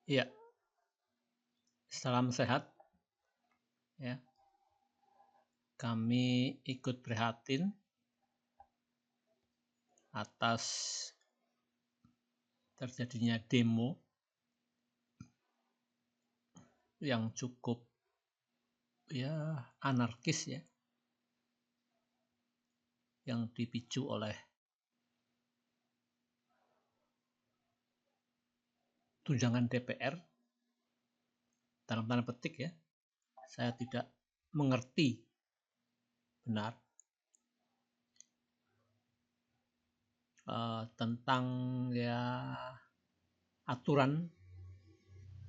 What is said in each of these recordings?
Ya, salam sehat ya. Kami ikut prihatin atas terjadinya demo yang cukup anarkis ya, yang dipicu oleh tunjangan DPR dalam tanda petik ya. Saya tidak mengerti benar tentang aturan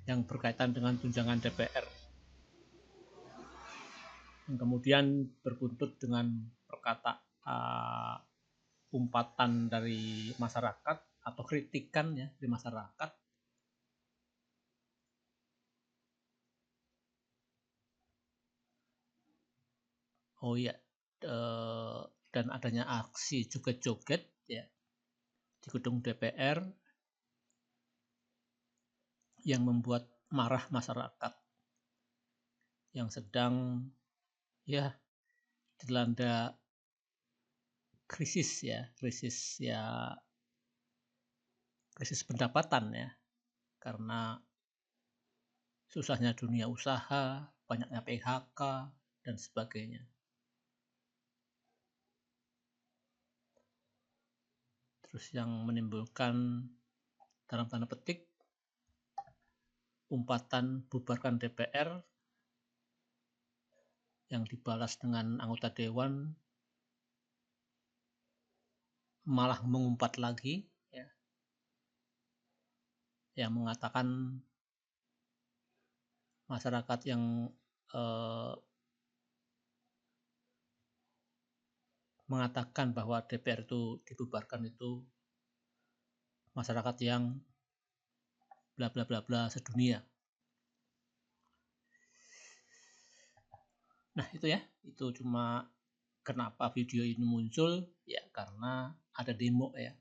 yang berkaitan dengan tunjangan DPR, yang kemudian berbuntut dengan umpatan dari masyarakat atau kritikan ya di masyarakat. Oh iya, dan adanya aksi joget-joget ya di gedung DPR yang membuat marah masyarakat yang sedang dilanda krisis pendapatan ya, karena susahnya dunia usaha, banyaknya PHK dan sebagainya. Terus yang menimbulkan dalam tanda petik umpatan bubarkan DPR yang dibalas dengan anggota dewan malah mengumpat lagi ya, yang mengatakan masyarakat yang mengatakan bahwa DPR itu dibubarkan itu masyarakat yang bla bla bla bla sedunia. Nah itu ya, itu cuma kenapa video ini muncul ya, karena ada demo ya,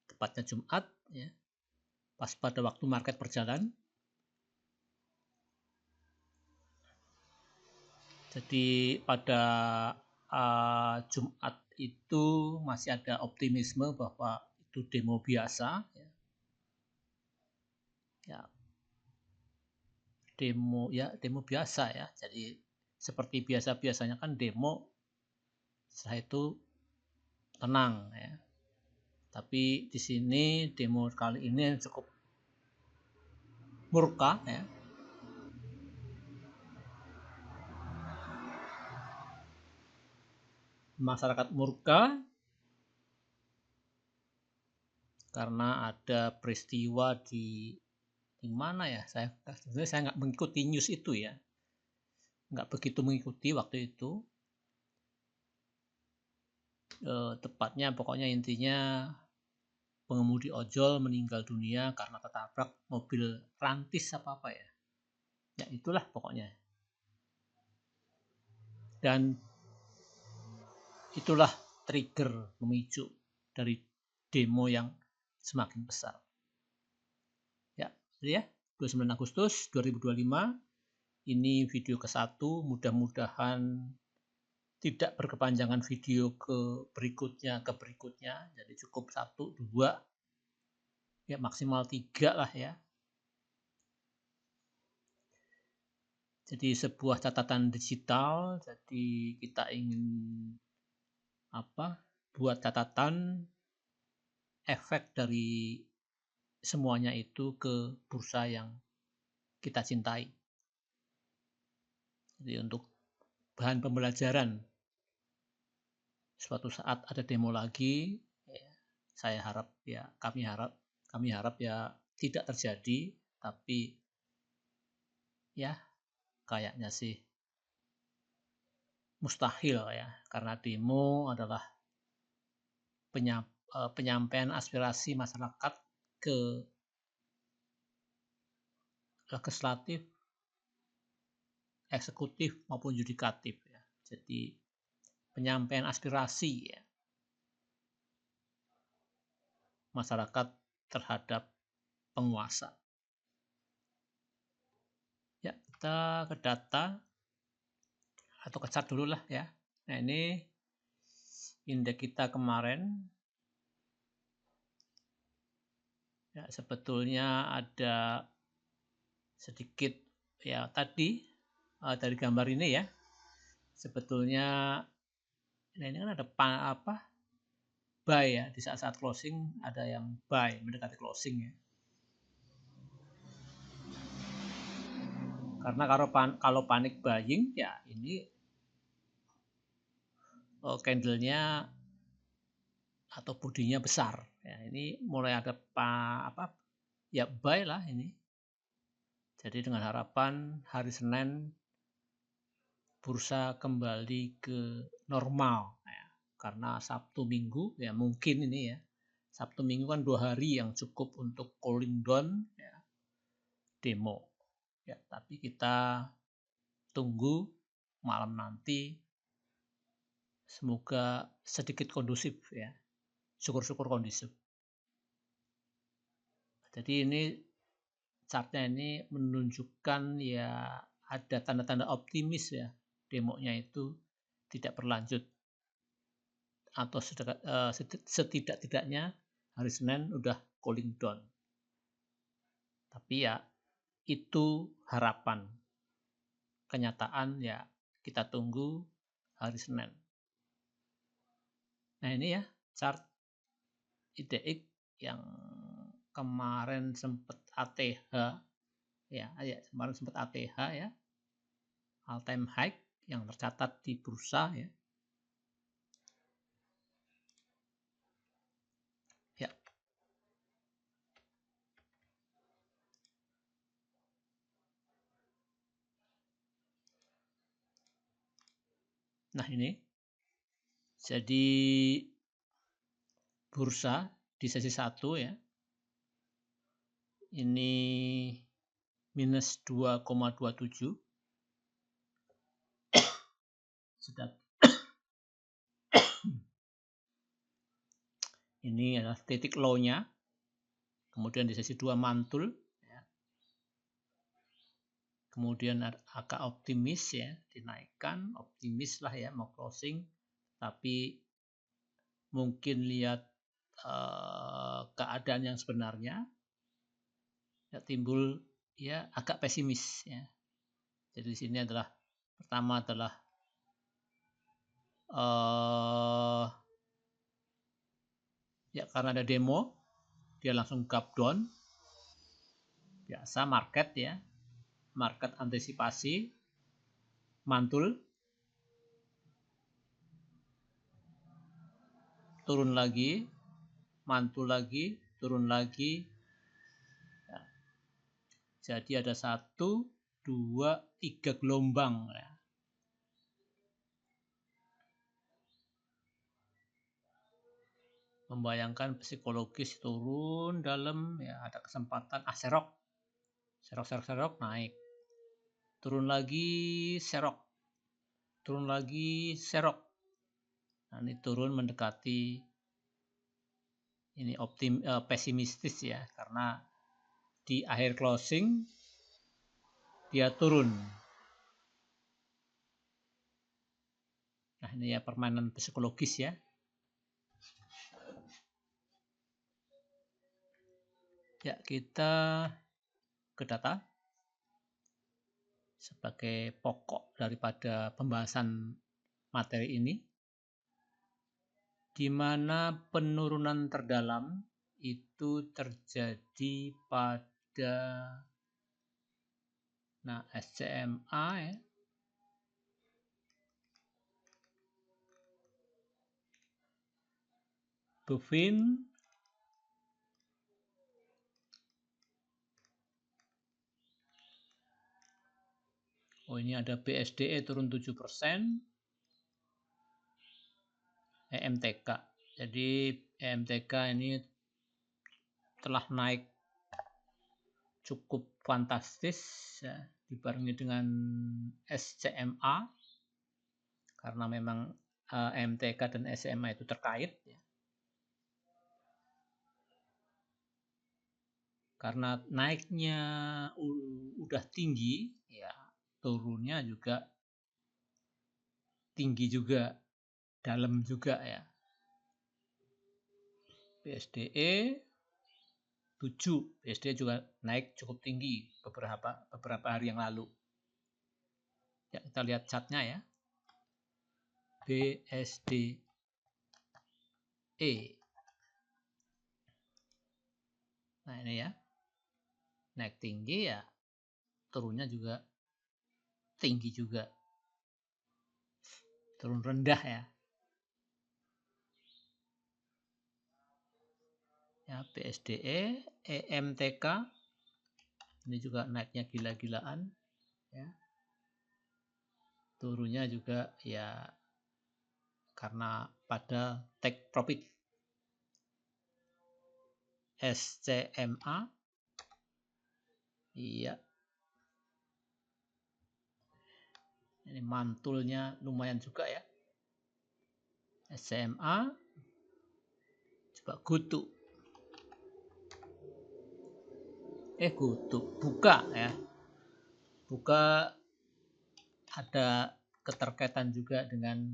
tepatnya Jumat ya, pas pada waktu market berjalan. Jadi pada Jumat itu masih ada optimisme bahwa itu demo biasa ya, demo biasa ya. Jadi seperti biasa-biasanya kan demo, setelah itu tenang ya. Tapi di sini demo kali ini cukup murka ya. Masyarakat murka karena ada peristiwa di mana ya, saya nggak mengikuti news itu ya, nggak begitu mengikuti waktu itu. Tepatnya pokoknya intinya pengemudi ojol meninggal dunia karena ketabrak mobil rantis apa ya. Ya itulah pokoknya. Dan itulah trigger pemicu dari demo yang semakin besar. Ya, jadi ya, 29 Agustus 2025 ini video ke-1, mudah-mudahan tidak berkepanjangan video ke berikutnya, jadi cukup 1, 2, ya maksimal 3 lah ya. Jadi sebuah catatan digital, jadi kita ingin buat catatan efek dari semuanya itu ke bursa yang kita cintai. Jadi untuk bahan pembelajaran, suatu saat ada demo lagi, saya harap ya, kami harap ya tidak terjadi, tapi ya kayaknya sih mustahil ya, karena demo adalah penyampaian aspirasi masyarakat ke legislatif, eksekutif maupun yudikatif ya. Jadi penyampaian aspirasi ya, masyarakat terhadap penguasa. Kita ke data atau ke chart dulu lah ya. Nah, ini indeks kita kemarin. Ya, sebetulnya ada sedikit ya tadi dari gambar ini ya. Sebetulnya ini kan ada buy ya, di saat-saat closing ada yang buy mendekati closing ya. Karena kalau panik buying ya ini candlenya atau bodinya besar ya, ini mulai ada ya buy lah ini. Jadi dengan harapan hari Senin bursa kembali ke normal ya. Karena Sabtu Minggu ya mungkin ini ya, Sabtu Minggu kan 2 hari yang cukup untuk cooling down ya, demo ya. Tapi kita tunggu malam nanti, semoga sedikit kondusif ya, syukur-syukur kondusif. Jadi ini chartnya ini menunjukkan ya ada tanda-tanda optimis ya, demonya itu tidak berlanjut atau setidak-tidaknya hari Senin udah cooling down. Tapi ya itu harapan. Kenyataan ya kita tunggu hari Senin. Nah, ini ya chart IDX yang kemarin sempat ATH ya, kemarin sempat ATH ya, all time high yang tercatat di bursa ya. Ya. Nah, ini jadi bursa di sesi 1 ya. Ini minus 2,27. Ini adalah titik low-nya. Kemudian di sesi 2 mantul ya. Kemudian agak optimis ya, dinaikkan, optimis lah ya mau closing, tapi mungkin lihat keadaan yang sebenarnya ya, timbul ya agak pesimis ya. Jadi di sini adalah pertama adalah ya karena ada demo dia langsung gap down. Biasa market ya, market antisipasi, mantul, turun lagi, mantul lagi, turun lagi ya. Jadi ada 1, 2, 3 gelombang ya. Membayangkan psikologis turun dalam ya, ada kesempatan serok naik, turun lagi serok, turun lagi serok. Nah, ini turun mendekati ini pesimistis ya, karena di akhir closing dia turun. Nah, ini ya permainan psikologis ya. Ya, kita ke data sebagai pokok daripada pembahasan materi ini, di mana penurunan terdalam itu terjadi pada SCMA ya. Bufin, ini ada BSDE turun 7%, EMTK. Jadi EMTK ini telah naik cukup fantastis ya, dibarengi dengan SCMA, karena memang EMTK dan SCMA itu terkait ya. Karena naiknya udah tinggi ya, turunnya juga tinggi juga, dalam juga ya. BSDE 7, BSDE juga naik cukup tinggi beberapa hari yang lalu. Ya, kita lihat chartnya ya. BSDE. Nah ini ya, naik tinggi ya, turunnya juga tinggi juga. Turun rendah ya. Ya, BSDE, EMTK ini juga naiknya gila-gilaan ya. Turunnya juga ya karena pada take profit. SCMA iya. Ini mantulnya lumayan juga ya. SCMA coba GoTo. GoTo buka ya. Buka ada keterkaitan juga dengan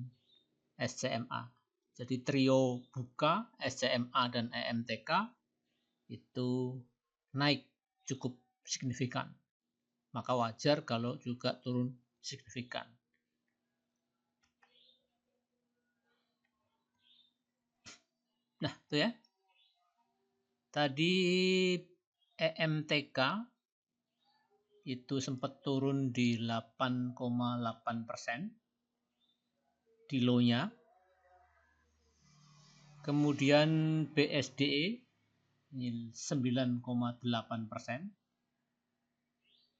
SCMA. Jadi trio buka, SCMA dan EMTK itu naik cukup signifikan. Maka wajar kalau juga turun signifikan. Nah, itu ya. Tadi EMTK itu sempat turun di 8,8% di low-nya. Kemudian BSDE ini 9,8%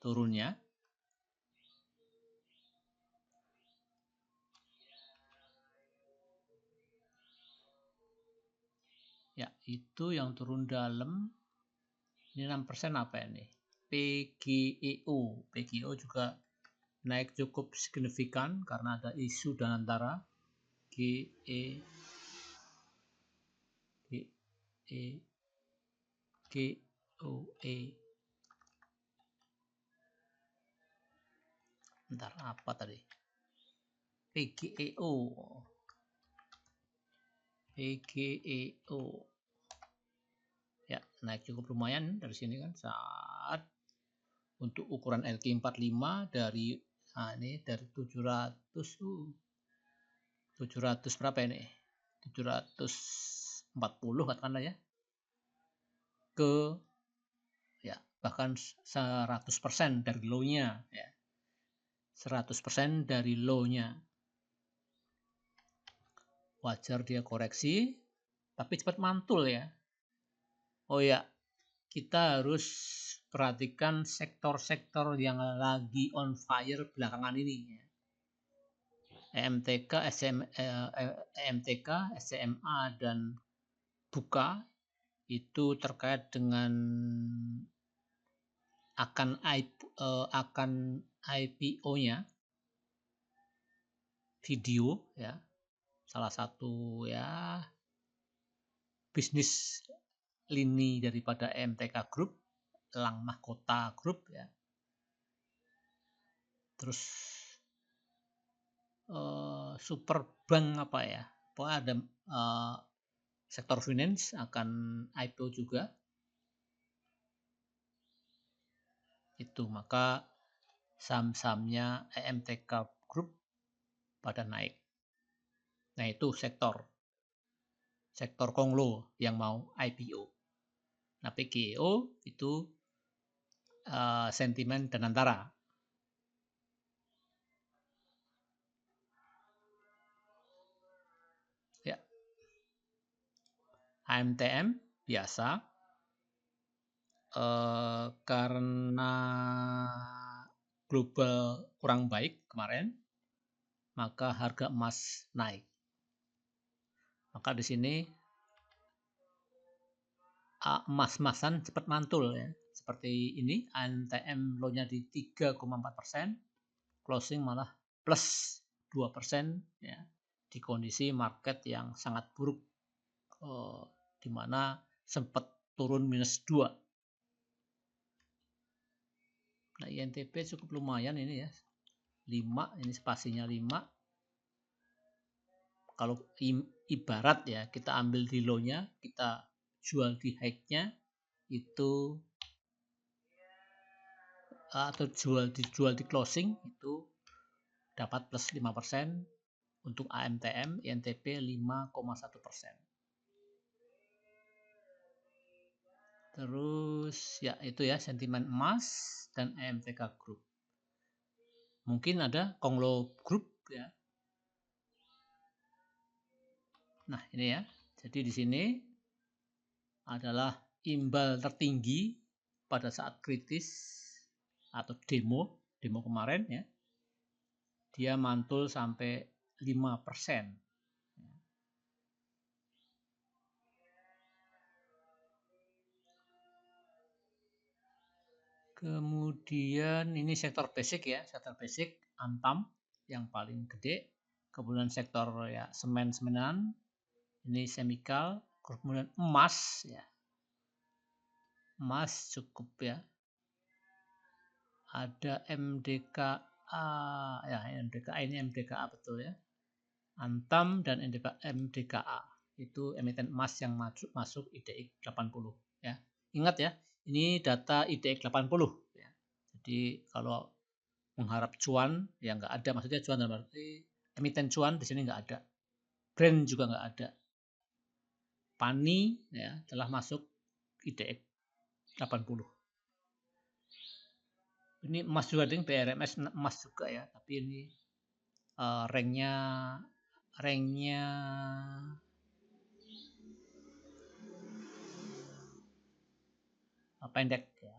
turunnya. Ya, itu yang turun dalam. Ini 6% apa ini? PGEO. PGEO juga naik cukup signifikan karena ada isu dan antara GOE. Bentar, apa tadi? PGEO. Ya, naik cukup lumayan dari sini kan saat untuk ukuran LQ45 dari ini dari 700 berapa ini? 740 katakanlah ya. Ke ya bahkan 100% dari low-nya ya. 100% dari low-nya. Wajar dia koreksi tapi cepat mantul ya. Oh ya, kita harus perhatikan sektor-sektor yang lagi on fire belakangan ini. EMTK, SCMA, dan buka itu terkait dengan akan IPO-nya video ya. Salah satu ya bisnis lini daripada EMTK Group, Elang Mahkota Group ya. Terus super bank apa ya? Pokoknya ada sektor finance akan IPO juga. Itu maka saham-sahamnya EMTK Group pada naik. Nah, itu sektor Konglo yang mau IPO. Nah, PGEO itu sentimen dan antara. Ya. AMTM biasa karena global kurang baik kemarin, maka harga emas naik. Maka di sini emas-emasan cepat mantul ya. Seperti ini, AMTM low-nya di 3,4%, closing malah plus 2% ya. Di kondisi market yang sangat buruk, di mana sempat turun minus 2. Nah, INTP cukup lumayan ini ya. 5, ini spasinya 5. Kalau ibarat ya, kita ambil di low-nya, kita jual di high-nya itu atau dijual di closing itu dapat plus 5%. Untuk AMTM, INTP 5,1%. Terus ya itu ya sentimen emas dan EMTK Group. Mungkin ada Konglo Group ya. Nah, ini ya. Jadi di sini adalah imbal tertinggi pada saat kritis atau demo kemarin ya. Dia mantul sampai 5%. Kemudian ini sektor basic ya, sektor basic Antam yang paling gede. Kemudian sektor ya semen-semenan, ini semikal, kemudian emas ya. Emas cukup ya. Ada MDKA ya, MDKA ini MDKA betul ya. Antam dan MDKA itu emiten emas yang masuk IDX 80 ya. Ingat ya, ini data IDX 80 ya. Jadi kalau mengharap cuan ya nggak ada, maksudnya cuan dalam arti emiten cuan di sini nggak ada, brand juga nggak ada. Pani ya telah masuk IDX 80. Ini emas juga ding, BRMS emas juga ya, tapi ini ranknya pendek ya.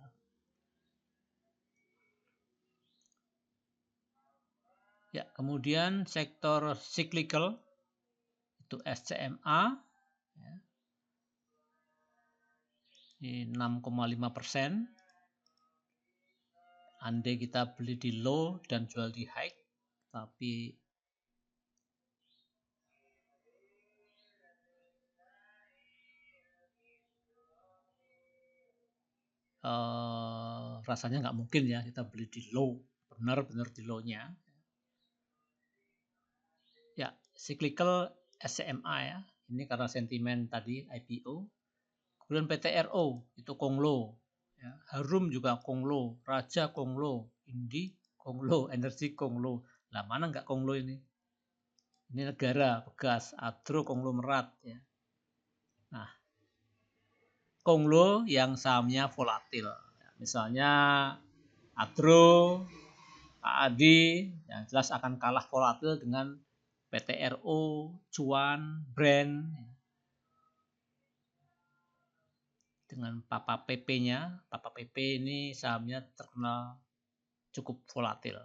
Ya, kemudian sektor cyclical itu SCMA ya. Ini 6,5%. Andai kita beli di low dan jual di high, tapi rasanya nggak mungkin ya kita beli di low, benar-benar di low-nya. Ya, cyclical SCMA ya. Ini karena sentimen tadi IPO. Kemudian PTRO itu Konglo. Ya, Harum juga Konglo, Raja Konglo, Indi Konglo, Energi Konglo. Lah mana nggak Konglo ini? Ini negara, begas, Adro konglomerat ya. Nah, Konglo yang sahamnya volatil. Ya, misalnya Adro, Adi, yang jelas akan kalah volatil dengan PTRO, Cuan, Brand, dengan Papa PP-nya. Papa PP ini sahamnya terkenal cukup volatil.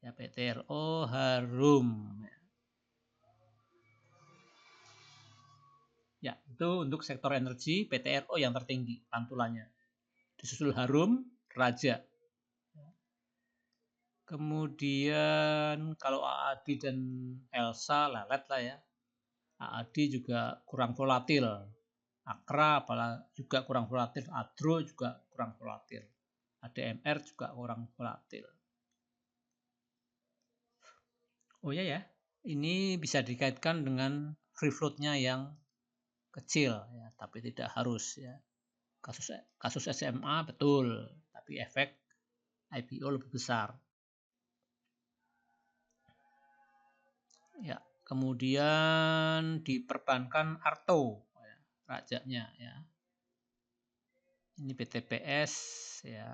Ya, PTRO, Harum. Ya, itu untuk sektor energi, PTRO yang tertinggi pantulannya. Disusul Harum, Raja. Kemudian kalau AAD dan Elsa lelet lah ya. AAD juga kurang volatil. Akra juga kurang volatil. Adro juga kurang volatil. ADMR juga kurang volatil. Oh ya ya, ini bisa dikaitkan dengan free float-nya yang kecil ya, tapi tidak harus ya. Kasus SMA betul, tapi efek IPO lebih besar. Ya, kemudian diperbankan Arto ya, rajanya ya. Ini PTPS ya,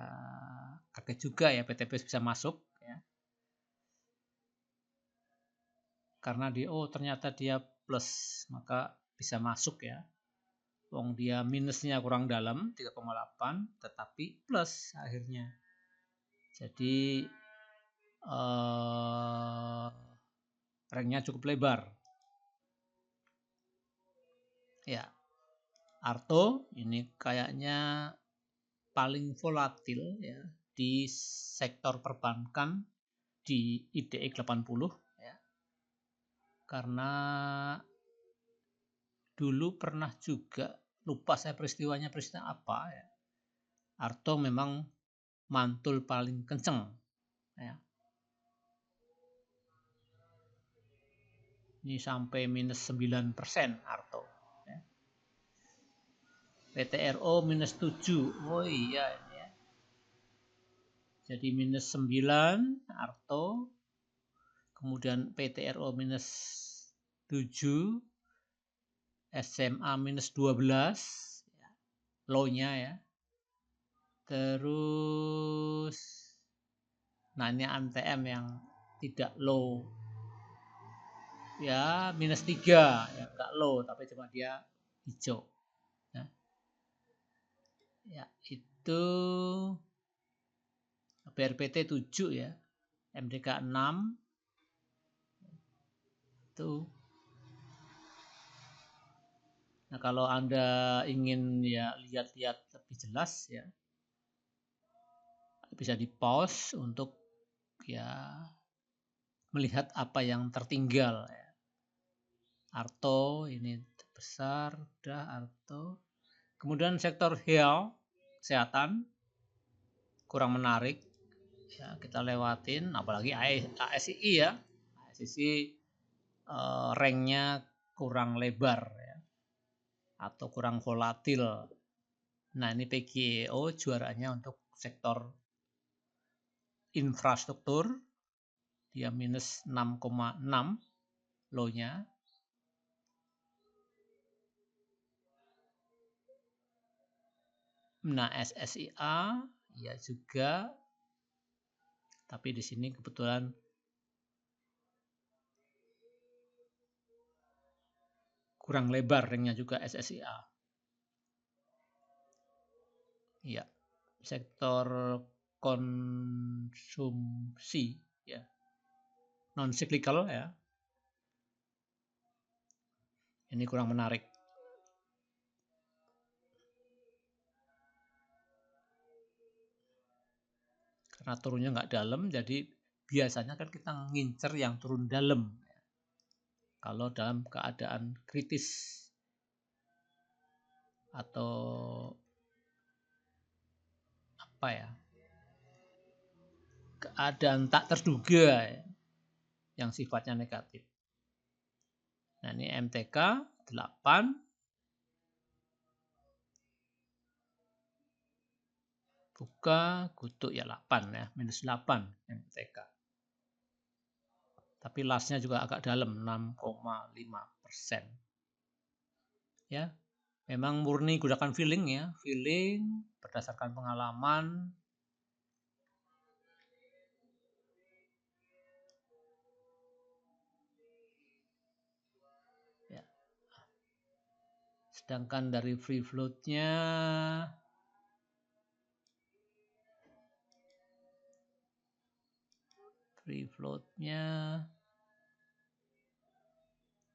kaget juga ya PTPS bisa masuk ya. Karena ternyata dia plus, maka bisa masuk ya. Wong dia minusnya kurang dalam 3,8 tetapi plus akhirnya. Jadi ranknya cukup lebar. Ya, Arto ini kayaknya paling volatil ya di sektor perbankan di IDX 80 ya. Karena dulu pernah juga, lupa saya peristiwa apa ya. Arto memang mantul paling kenceng ya. Ini sampai minus 9% Arto. Ya. PTRO minus 7. Oh iya ini ya. Jadi minus 9 Arto. Kemudian PTRO minus 7. SMA minus 12. Low-nya ya. Terus nah ini MTM yang tidak low. Ya minus 3 ya enggak low tapi cuma dia hijau ya itu BRPT 7 ya MDK 6 itu. Nah kalau Anda ingin ya lihat-lihat lebih jelas ya bisa di pause untuk ya melihat apa yang tertinggal ya. Arto ini besar udah Arto. Kemudian sektor health kesehatan kurang menarik ya kita lewatin apalagi ASII ya. ASII ranknya kurang lebar ya atau kurang volatil. Nah ini PGEO juaranya untuk sektor infrastruktur dia minus 6,6 low-nya. Nah, SSIA ya juga, tapi di sini kebetulan kurang lebar ringnya juga SSIA. Ya, sektor konsumsi ya, non cyclical ya. Ini kurang menarik. Karena turunnya nggak dalam, jadi biasanya kan kita ngincer yang turun dalam. Kalau dalam keadaan kritis atau apa ya, keadaan tak terduga ya, yang sifatnya negatif. Nah ini MTK 8. Buka kutuk ya 8 ya, minus 8 MTK. Tapi lastnya juga agak dalam 6,5%. Ya, memang murni gunakan feeling ya, feeling berdasarkan pengalaman. Ya. Sedangkan dari free float-nya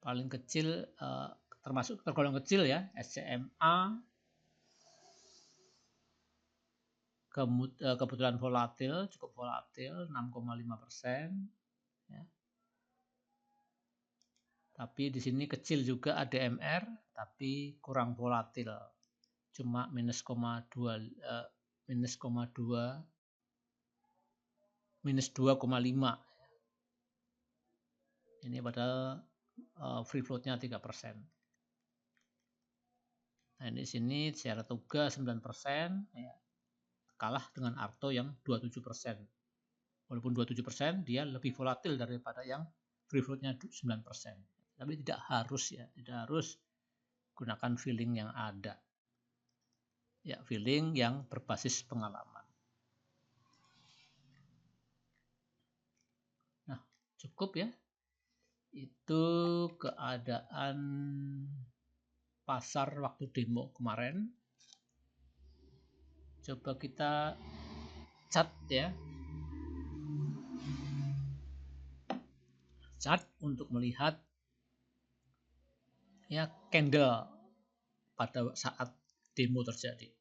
paling kecil termasuk tergolong kecil ya, SCMA kebetulan volatil, cukup volatil 6,5%. Ya. Tapi di sini kecil juga ADMR, tapi kurang volatil, cuma minus 2,5. Ini padahal free float-nya 3%. Nah ini sini secara tugas 9%, ya, kalah dengan Arto yang 27%. Walaupun 27% dia lebih volatil daripada yang free float-nya 9%. Tapi tidak harus ya, tidak harus gunakan feeling yang ada. Ya, feeling yang berbasis pengalaman. Nah, cukup ya. Itu keadaan pasar waktu demo kemarin. Coba kita cat ya. Cat untuk melihat ya candle pada saat demo terjadi.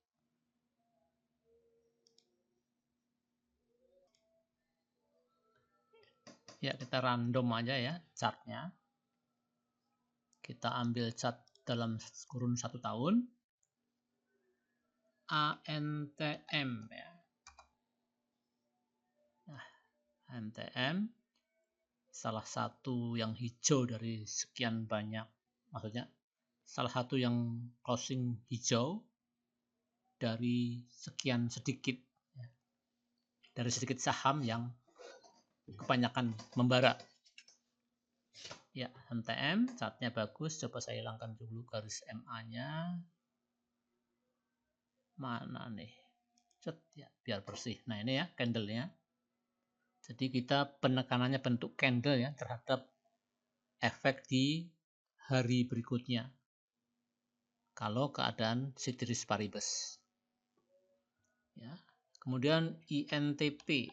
Ya, kita random aja ya chartnya. Kita ambil chart dalam kurun 1 tahun. ANTM ya. Nah, ANTM salah satu yang hijau dari sekian banyak, maksudnya salah satu yang closing hijau dari sekian sedikit, dari sedikit saham yang kebanyakan membara. Ya, MTM chartnya bagus. Coba saya hilangkan dulu garis MA-nya. Mana nih? Cet ya, biar bersih. Nah, ini ya candle-nya. Jadi kita penekanannya bentuk candle ya terhadap efek di hari berikutnya. Kalau keadaan ceteris paribus. Ya. Kemudian INTP.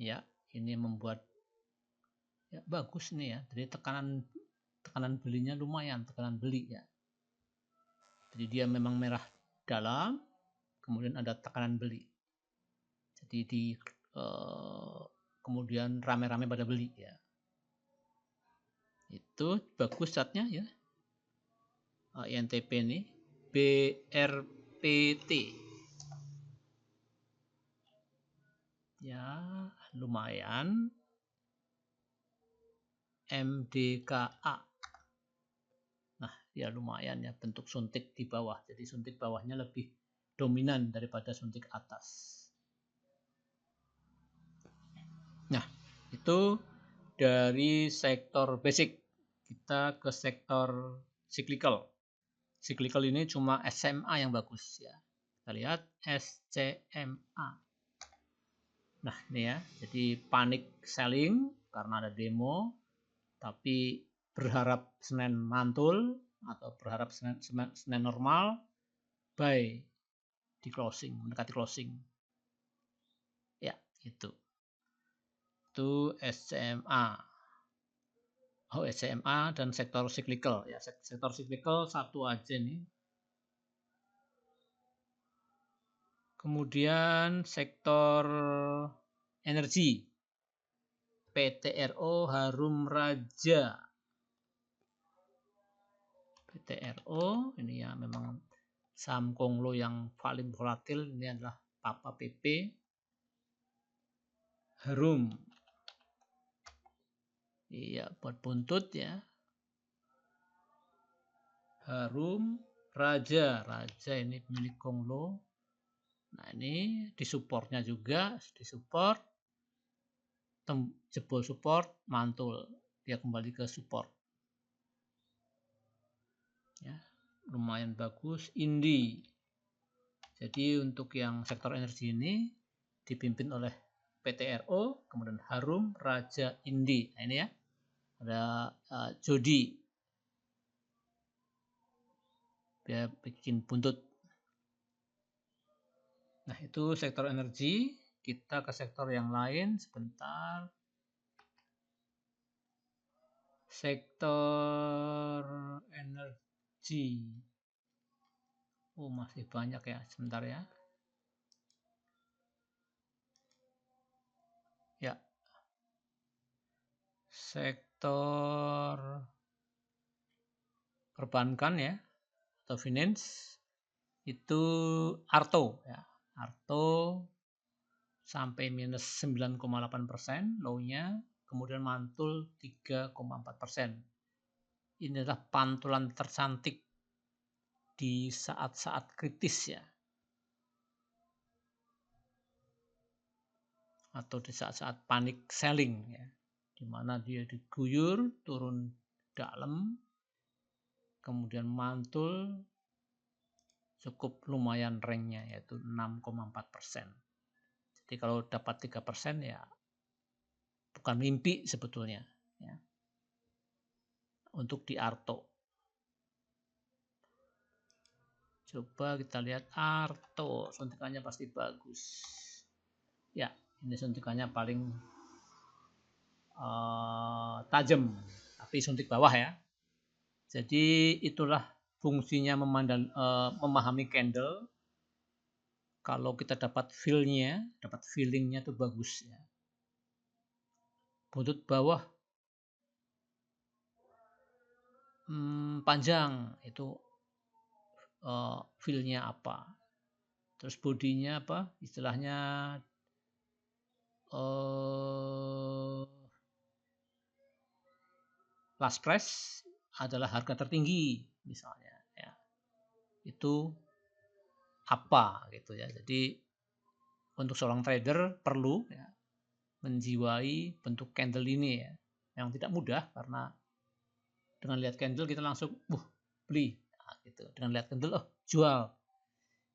Ya, ini membuat ya bagus nih ya. Jadi tekanan belinya lumayan, tekanan beli ya. Jadi dia memang merah dalam, kemudian ada tekanan beli. Jadi kemudian rame-rame pada beli ya. Itu bagus chartnya ya. INTP ini BRPT. Ya, lumayan. MDKA. Nah, ya lumayan ya bentuk suntik di bawah. Jadi suntik bawahnya lebih dominan daripada suntik atas. Nah, itu dari sektor basic. Kita ke sektor cyclical. Cyclical ini cuma SMA yang bagus ya. Kita lihat SCMA. Nah, ini ya. Jadi panic selling karena ada demo, tapi berharap Senin mantul atau berharap Senin normal, buy di closing, mendekati closing. Ya, itu SCMA. Oh, SCMA dan sektor cyclical ya. Sektor cyclical satu aja nih. Kemudian sektor energi. PTRO Harum Raja. PTRO ini ya memang saham Konglo yang paling volatil, ini adalah Papa PP. Harum. Iya, buat buntut ya. Harum Raja. Raja ini milik Konglo. Nah, ini disupportnya juga, disupport. Jebol support, mantul. Dia kembali ke support. Ya, lumayan bagus. Indi. Jadi untuk yang sektor energi ini dipimpin oleh PTRO, kemudian Harum Raja Indi. Nah, ini ya. Ada Jody. Dia bikin buntut. Nah, itu sektor energi. Kita ke sektor yang lain sebentar. Sektor energi. Oh, masih banyak ya. Sebentar ya. Ya. Sektor perbankan ya. Atau finance. Itu Arto ya. Arto sampai minus 9,8%. Low-nya. Kemudian mantul 3,4%. Ini adalah pantulan tercantik di saat-saat kritis ya. Atau di saat-saat panic selling ya. Di mana dia diguyur, turun dalam, kemudian mantul cukup lumayan ranknya yaitu 6,4%. Jadi kalau dapat 3% ya bukan mimpi sebetulnya ya. Untuk di Arto. Coba kita lihat Arto, suntikannya pasti bagus. Ya, ini suntikannya paling tajam, tapi suntik bawah ya. Jadi itulah fungsinya memahami candle. Kalau kita dapat feel-nya, dapat feeling-nya itu bagus ya. Buntut bawah panjang itu feel-nya apa. Terus bodinya apa? Istilahnya last price adalah harga tertinggi misalnya ya. Itu apa gitu ya. Jadi untuk seorang trader perlu ya, menjiwai bentuk candle ini ya, yang tidak mudah karena dengan lihat candle kita langsung beli, nah, gitu. Dengan lihat candle jual,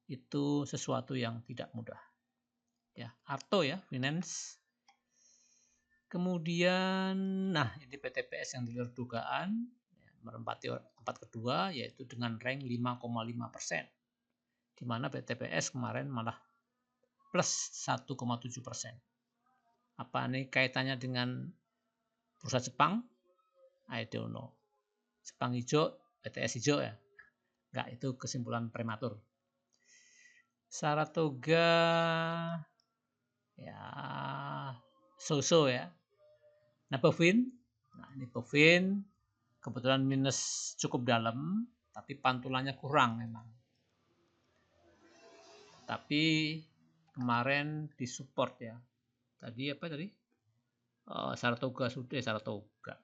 itu sesuatu yang tidak mudah ya. Arto ya, finance. Kemudian nah ini PTPS yang di luar dugaan ya, menempati tempat kedua yaitu dengan rank 5,5%, di mana PTPS kemarin malah plus 1,7%. Apa nih kaitannya dengan perusahaan Jepang? I don't know. Jepang hijau, PTS hijau ya? Enggak, itu kesimpulan prematur. Saratoga ya so-so ya. Nah, Pevin. Nah, ini Pevin kebetulan minus cukup dalam, tapi pantulannya kurang memang. Tapi kemarin disupport ya. Tadi apa tadi? Saratoga sudah, Saratoga.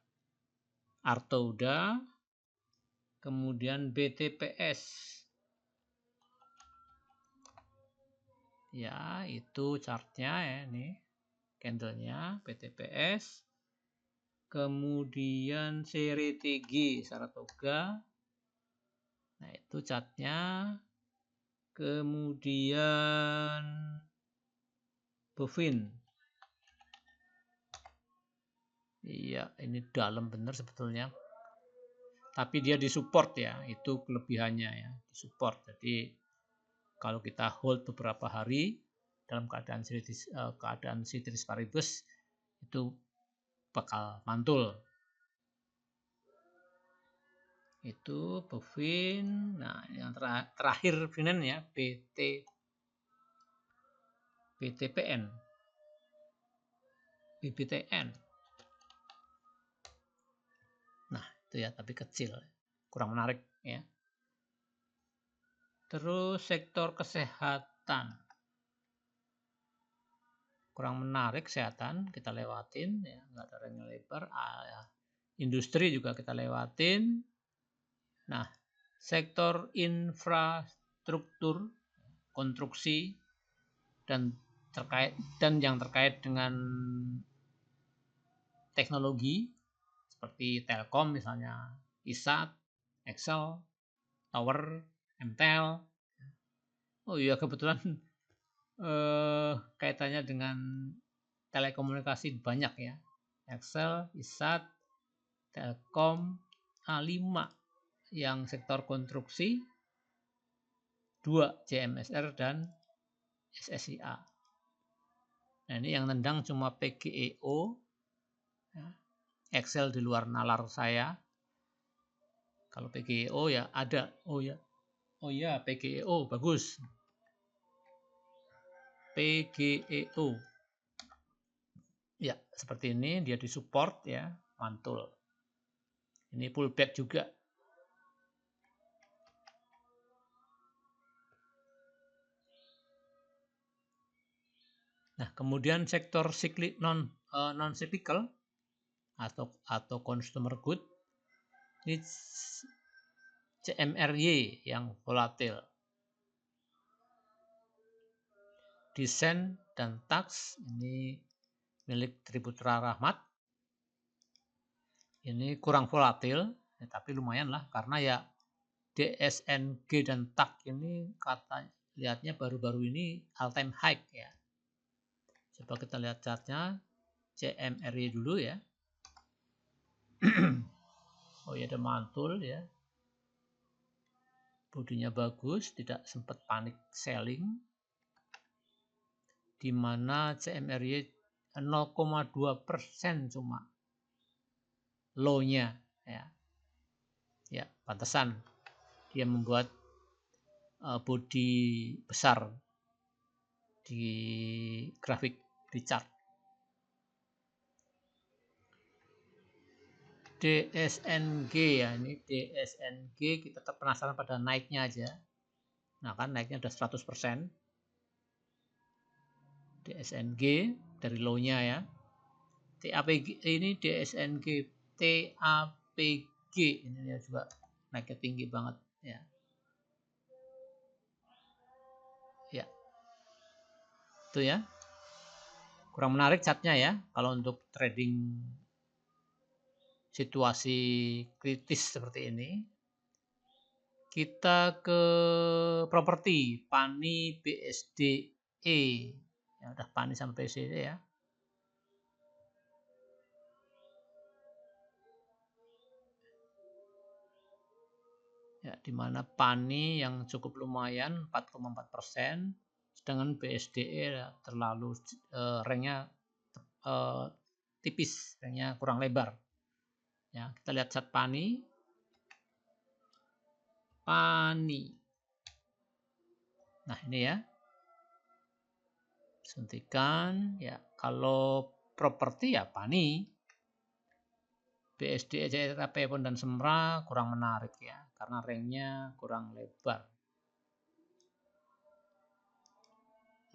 Arto udah, kemudian BTPS. Ya, itu chartnya ya, ini candlenya BTPS. Kemudian seri TG Saratoga. Nah, itu chartnya. Kemudian Bovin. Iya, ini dalam benar sebetulnya. Tapi dia disupport ya, itu kelebihannya ya, disupport. Jadi kalau kita hold beberapa hari dalam keadaan ceteris paribus itu bakal mantul. Itu Bovin. Nah, yang terakhir Finan ya, BTPN. BBTN. Nah, itu ya, tapi kecil. Kurang menarik ya. Terus sektor kesehatan. Kurang menarik kesehatan, kita lewatin ya, nggak ada yang lebar. Ya. Industri juga kita lewatin. Nah, sektor infrastruktur, konstruksi dan yang terkait dengan teknologi seperti Telkom misalnya, ISAT, Excel, Tower, MTEL. Oh iya kebetulan kaitannya dengan telekomunikasi banyak ya. Excel, ISAT, Telkom, A5 yang sektor konstruksi, 2 JMSR dan SSIA. Nah ini yang nendang cuma PGEO, Excel di luar nalar saya. Kalau PGEO ya ada, oh ya PGEO bagus. PGEO. Ya, seperti ini dia disupport ya, mantul. Ini pullback juga. Nah, kemudian sektor non cyclical atau consumer good ini CMRY yang volatil. Desain dan tax ini milik Triputra Rahmat. Ini kurang volatil, ya, tapi lumayan lah karena ya DSNG dan TAK ini lihatnya baru-baru ini all time high ya. Coba kita lihat chartnya CMRY dulu ya. Oh ya ada mantul ya. Bodinya bagus, tidak sempat panik selling. Di mana CMRY 0,2% cuma low-nya ya. Ya, pantesan dia membuat body besar di grafik di chart. DSNG ya, ini DSNG kita tetap penasaran pada naiknya aja. Nah kan naiknya udah 100%. DSNG dari low-nya ya. TAPG ini DSNG TAPG ini juga naiknya tinggi banget ya. Ya. Itu ya. Kurang menarik chartnya ya kalau untuk trading situasi kritis seperti ini. Kita ke properti PANI BSDE. Ya udah PANI sampai BSDE ya. Ya, di mana PANI yang cukup lumayan 4,4%, sedangkan BSDE terlalu ranknya tipis, ranknya kurang lebar. Ya, kita lihat chart PANI. Nah, ini ya. Suntikan ya. Kalau properti ya PANI. BSD, JTP pun dan Semra kurang menarik ya, karena ranknya kurang lebar.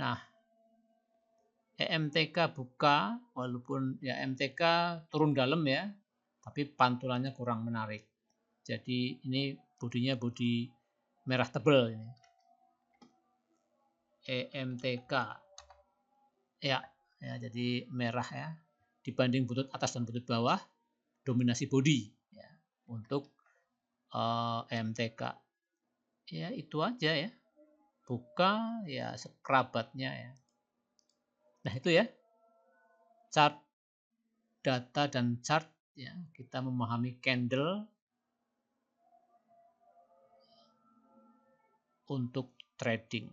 Nah, EMTK buka, walaupun ya MTK turun dalam ya, tapi pantulannya kurang menarik. Jadi ini bodinya bodi merah tebal ini. EMTK ya, jadi merah ya. Dibanding butut atas dan butut bawah, dominasi bodi ya, untuk EMTK. Ya itu aja ya. Buka ya sekerabatnya ya. Nah itu ya. Chart data dan chart ya, kita memahami candle untuk trading.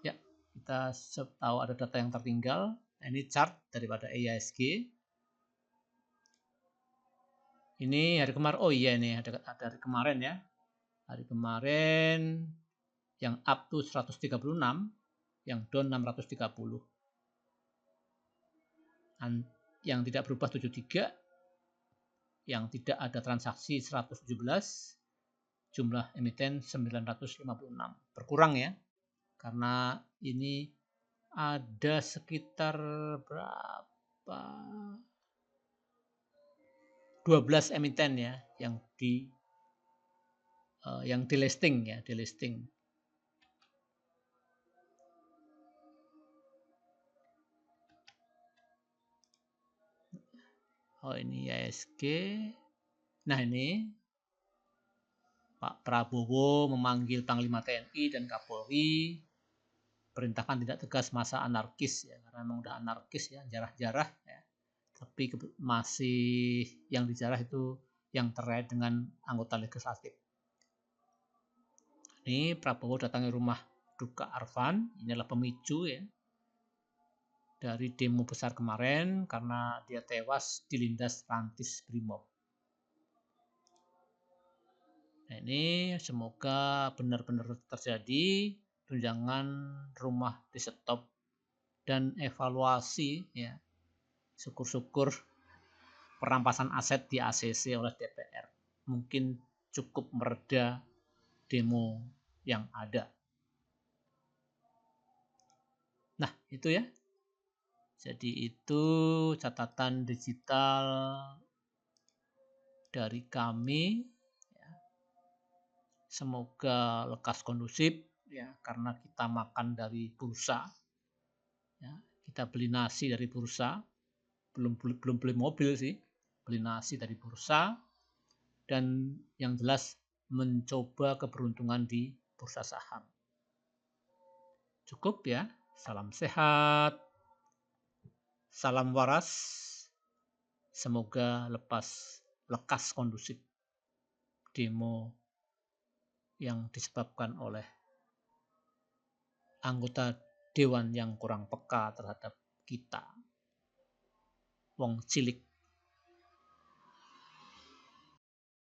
Ya, kita tahu ada data yang tertinggal. Nah, ini chart daripada IISG. Ini hari kemarin. Oh iya nih, ada hari kemarin ya. Hari kemarin yang up to 136, yang down 630. Yang tidak berubah 73, yang tidak ada transaksi 117, jumlah emiten 956. Berkurang ya, karena ini ada sekitar berapa? 12 emiten ya yang delisting ya, delisting. Oh ini ISG. Nah ini Pak Prabowo memanggil Panglima TNI dan Kapolri, perintahkan tidak tegas masa anarkis ya, karena memang udah anarkis ya, jarah-jarah ya. Tapi masih yang dijarah itu yang terkait dengan anggota legislatif. Ini Prabowo datangi rumah duka Arfan, ini adalah pemicu ya dari demo besar kemarin karena dia tewas dilindas rantis Brimob. Nah ini semoga benar-benar terjadi, tunjangan rumah di stop dan evaluasi ya. Syukur-syukur perampasan aset di ACC oleh DPR mungkin cukup mereda demo yang ada. Nah itu ya. Jadi itu catatan digital dari kami. Semoga lekas kondusif ya, karena kita makan dari bursa. Ya, kita beli nasi dari bursa. Belum beli mobil sih. Beli nasi dari bursa. Dan yang jelas mencoba keberuntungan di bursa saham. Cukup ya. Salam sehat. Salam waras. Semoga lekas kondusif demo yang disebabkan oleh anggota dewan yang kurang peka terhadap kita. Wong cilik